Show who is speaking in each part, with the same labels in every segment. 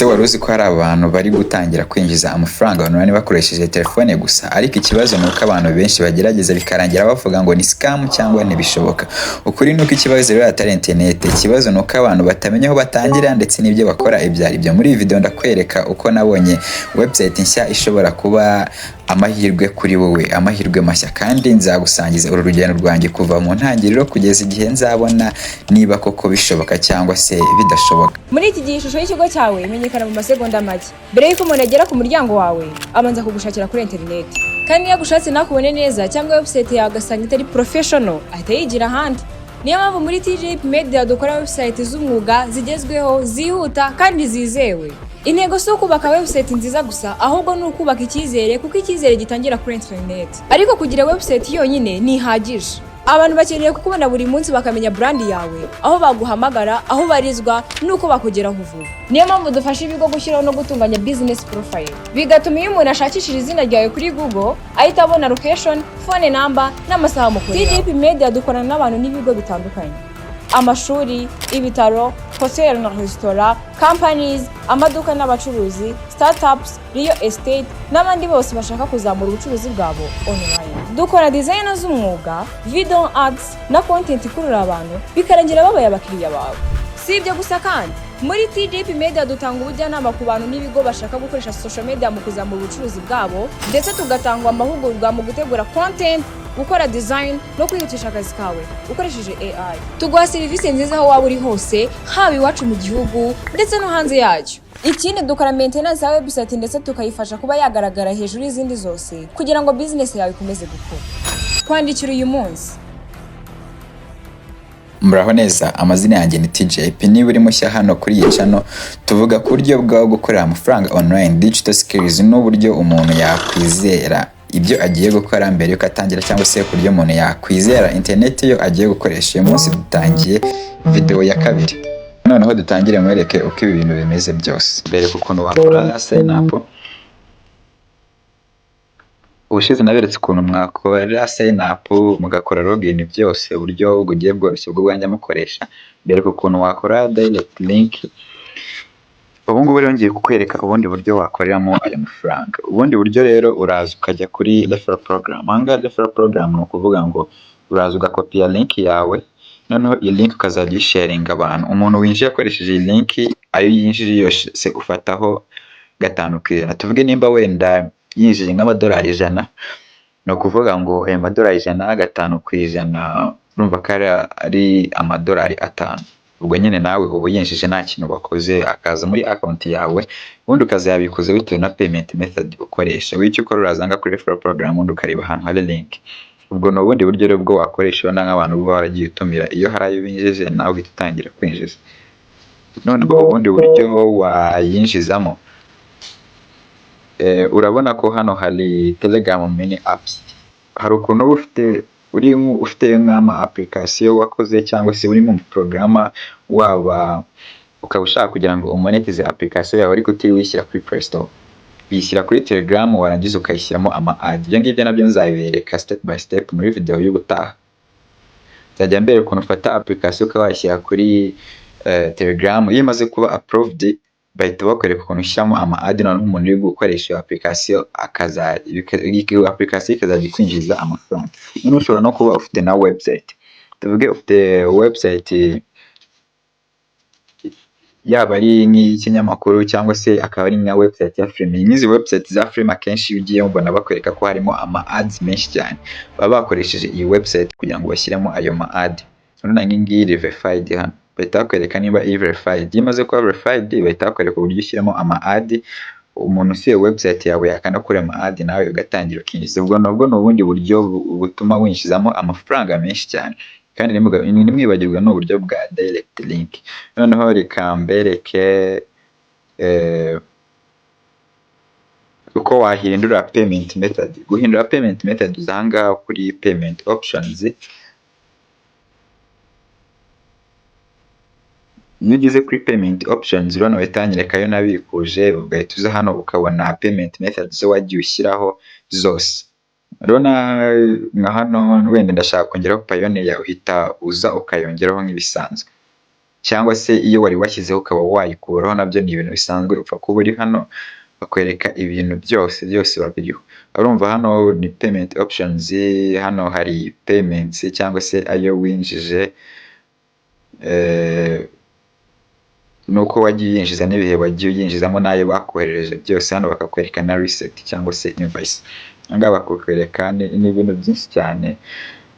Speaker 1: Wari uzi ko hari abantu bari gutangira kwinjiza amafaranga online bakoresheje telefone gusa, ariko ikibazo ni uko abantu benshi bagerageza bikarangira bavuga ngo ni scam cyangwa ntibishoboka. Ukuri ni uko ikibazo rero atari internet, ikibazo ni uko abantu batamenya aho batangira ndetse n'ibyo bakora ibyo ari byo. Muri iyi video ndakwereka uko nabonye website nshya ishobora kuba amahirwe kuri wowe, amahirwe mashya, kandi nzagusangiza uru rugendo rwanjye kuva mu ntangiriro kugeza igihe nzabona niba koko bishoboka cyangwa se bidashoboka.
Speaker 2: Muri iki gihe ishusho y'ikigo cyawe imenyekana mu masegonda make. Mbere y'uko umuntu agera ku muryango wawe, abanza kugushakira kuri internet. Kandi iyo agushatse nakubone neza cyangwa website yawe agasanga itari professional, ahita yigira ahandi. Niyo mpamvu muri TJP Media dukora website z'umwuga zigezweho, zihuta kandi zizewe. Intego si ukubaka website nziza gusa, ahubwo ni ukubaka icyizere, kuko icyizere gitangira kuri internet. Ariko kugira website yonyine ntihagije. Abantu bakeneye kukubona buri munsi bakamenya brand yawe, aho baguhamagara, aho barizwa, nuko bakugeraho vuba. Niyo mpamvu dufasha ibigo gushyiraho no gutunganya business profile, bigatuma iyo umuntu ashakishije izina ryawe kuri Google ahita abona location, phone number n'amasaha mukorera. TJP Media dukorana n'abantu n'ibigo bitandukanye: amashuri, ibitaro, hotel na restaurant, companies, amaduka n'abacuruzi, startups, real estate n'abandi bose bashaka kuzamura ubucuruzi bwabo online. Dukora design z'umwuga, video ads na content ikurura abantu bikarangira babaye abakiriya bawe. Si ibyo gusa kandi, muri TJP Media dutanga ubujyanama ku bantu n'ibigo bashaka gukoresha social media mu kuzamura ubucuruzi bwabo, ndetse tugatanga amahugurwa mu gutegura content, gukora design no kwihutisha akazi kawe ukoresheje AI. Tuguha serivisi nziza aho waba uri hose, haba iwacu mu gihugu ndetse no hanze yacyo. Ikindi dukora maintenance ya website ndetse tukayifasha kuba yagaragara hejuru y'izindi zose kugira ngo business yawe ikomeze gukura. Kwandikira uyu munsi.
Speaker 1: Muraho neza, amazina yanjye ni TJP. Niba uri mushya hano kuri iyi channel, tuvuga ku buryo bwo gukorera amafaranga online, digital skills n'uburyo umuntu yakwizera ibyo agiye gukora mbere yuko atangira, cyangwa se ku buryo umuntu yakwizera internet yo agiye gukoresha. Uyu munsi dutangiye video ya kabiri. Noneho dutangire mwereke uko ibi bintu bimeze byose. Mbere ukuntu wakora sign up. Ubushize naberetse ukuntu mwakora sign up mugakora login, byose uburyo bugiye bworoshye bwo bwanjye mukoresha. Mbere ukuntu wakora direct link. Ubu ngubu rero ngiye kukwereka ubundi buryo wakoreramo aya mafaranga. Ubundi buryo rero uraza ukajya kuri referral program. Anga referral program ni ukuvuga ngo uraza ugakopia link yawe, noneho iyi link ukazajya uyisharinga abantu. Umuntu winjiye akoresheje iyi link, ayo yinjije yose ufataho 5%. Tuvuge nimba wenda yinjije nk'amadolari 100, no kuvuga ngo aya madolari 100 5%, urumva ko ari amadolari 5. Ubwo nyine nawe ubu yinjije nta kintu wakoze, akaza muri account yawe, ubundi ukazayabikuza bitewe na payment method ukoresha. Wicyo ukora urazanga kuri referral program ubundi ukareba ahantu hari link. Ubwo no bundi buryo rero bwo wakoresha ubona nk'abantu bo baragiye utumira, iyo hari ayo binjije nawe uhita utangira kwinjiza. None ubundi buryo wayinjizamo, urabona ko hano hari Telegram mini apps. Hari ukuntu ufite nk'ama application wakoze cyangwa se uri mu programa waba ukaba ushaka kugira ngo umonetize application yawe ariko utiwishyira kuri Play Store. Bishyira kuri Telegram warangiza ukayishyiramo ama ad. Ibyo ngibyo nabyo nzabibereka step by step muri video y'ubutaha. Nzajya mbere ukuntu ufata application ukawashyira kuri Telegram. Iyo imaze kuba approved, bahita bakwereka ukuntu ushyiramo ama ad, noneho umuntu uri gukoresha application application ikazajya kwinjiza amafaranga. None ushobora no kuba ufite na website. Tuvuge ufite website yaba ari nk'ikinyamakuru cyangwa se akaba ari nka website ya film. N'izi website za film akenshi ugiye mubona bakwereka ko harimo ama ads menshi cyane. Baba bakoresheje iyi website kugira ngo bashyiremo ayo ma ad. Urabona nk'ingiyi verified hano, bahita bakwereka niba iyi verified. Iyo imaze kuba verified bahita bakwereka uburyo ushyiramo ama ad. Umuntu usiye website yawe yakanda kuri ama ad nawe ugatangira ukinjiza. Ubwo nabwo ni ubundi buryo butuma winjizamo amafaranga menshi cyane. Kandi nimwibagirwa n'uburyo bwa direct link. Noneho reka mbereke uko wahindura payment method. Guhindura payment method uzanga kuri payment options. Iyo ugeze kuri payment options urabona bahitanyereka yo nabikuje, ugahita uza hano ukabona payment methods zo wagiye ushyiraho zose. Urabona nka hano wenda ndashaka kongeraho Payoneer, uhita uza ukayongeraho nk'ibisanzwe. cyangwa se iyo wari washyizeho ukaba wayikuraho, nabyo ni ibintu bisanzwe. Upfa kuba uri hano bakwereka ibintu byose babiriho. Urumva hano ni payment options, hano hari payments cyangwa se ayo winjije, nuko wagiye yinjiza n'ibihe wagiye uyinjizamo n'ayo bakoherereje byose. Hano bakakwereka na receipt cyangwa se invoice. Ngaha bakakwereka ni ibintu byinshi cyane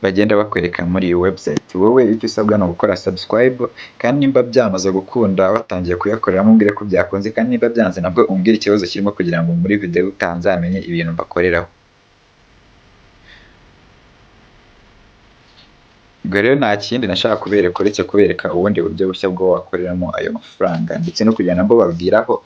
Speaker 1: bagenda bakwereka muri iyi website. Wowe icyo usabwa ni gukora subscribe, kandi nimba byamaze gukunda watangiye kuyakoreramo umbwire ko byakunze, kandi nimba byanze nabwo umbwire ikibazo kirimo kugira ngo muri video utanzamenye ibintu bakoreraho. Ubwo rero nta kindi nashaka kubereka uretse kubereka ubundi buryo bushya bwo wakoreramo ayo mafaranga, ndetse no kugira ngo babwiraho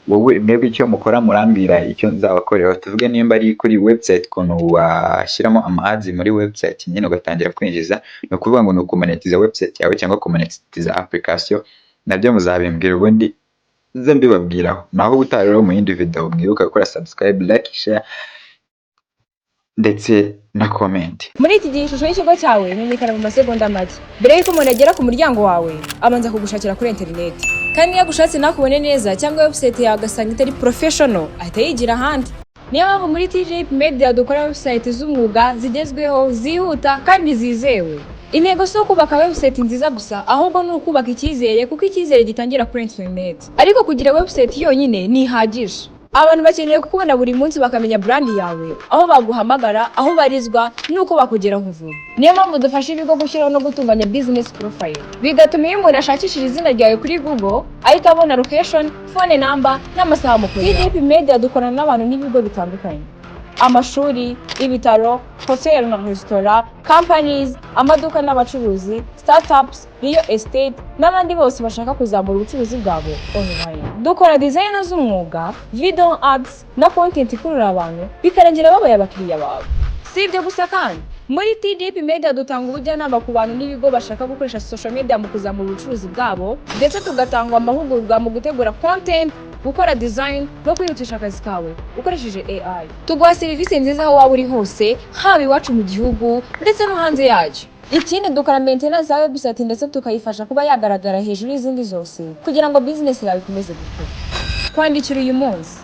Speaker 1: wowe mwebwe icyo mukora murambwira icyo nzabakoreraho. Tuvuge nimba ari kuri website ukuntu washyiramo ads muri website nyine ugatangira kwinjiza, no kuvuga ngo ni ukumonetiza website yawe cyangwa kumonetiza application, nabyo muzabimbwira ubundi nze mbibabwiraho. Naho ubutaha rero mu yindi video mwibuka gukora subscribe, like, share ndetse na comment.
Speaker 2: Muri iki gihe ishusho y'ikigo cyawe imenyekana mu masegonda make. Mbere y'uko umuntu agera ku muryango wawe abanza kugushakira kuri internet, kandi iyo agushatse nakubone neza cyangwa website yawe agasanga itari professional ahita yigira ahandi. Niyo mpamvu muri TJP Media dukora website z'umwuga zigezweho, zihuta kandi zizewe. Intego si ukubaka website nziza gusa, ahubwo ni ukubaka icyizere, kuko icyizere gitangira kuri internet. Ariko kugira website yonyine ntihagije. Abantu bakeneye kukubona buri munsi bakamenya brand yawe, aho baguhamagara, aho barizwa, nuko bakugeraho vuba. Niyo mpamvu dufasha ibigo gushyiraho no gutunganya business profile, bigatuma iyo umuntu ashakishije izina ryawe kuri Google ahita abona location, phone number n'amasaha mukorera. TJP Media dukorana n'abantu n'ibigo bitandukanye: amashuri, ibitaro, hotel na restaurant, companies, amaduka n'abacuruzi, startups, real estate n'abandi bose bashaka kuzamura ubucuruzi bwabo online. Dukora design z'umwuga, video ads na content ikurura abantu bikarangira babaye abakiriya bawe. Si ibyo gusa kandi, muri TJP Media dutanga ubujyanama ku bantu n'ibigo bashaka gukoresha social media mu kuzamura ubucuruzi bwabo, ndetse tugatanga amahugurwa mu gutegura content, gukora design no kwihutisha akazi kawe ukoresheje AI. Tuguha serivisi nziza aho waba uri hose, haba iwacu mu gihugu ndetse no hanze yacyo. Ikindi dukora maintenance ya website ndetse tukayifasha kuba yagaragara hejuru y'izindi zose, kugira ngo business yawe ikomeze gukura. Kwandikira uyu munsi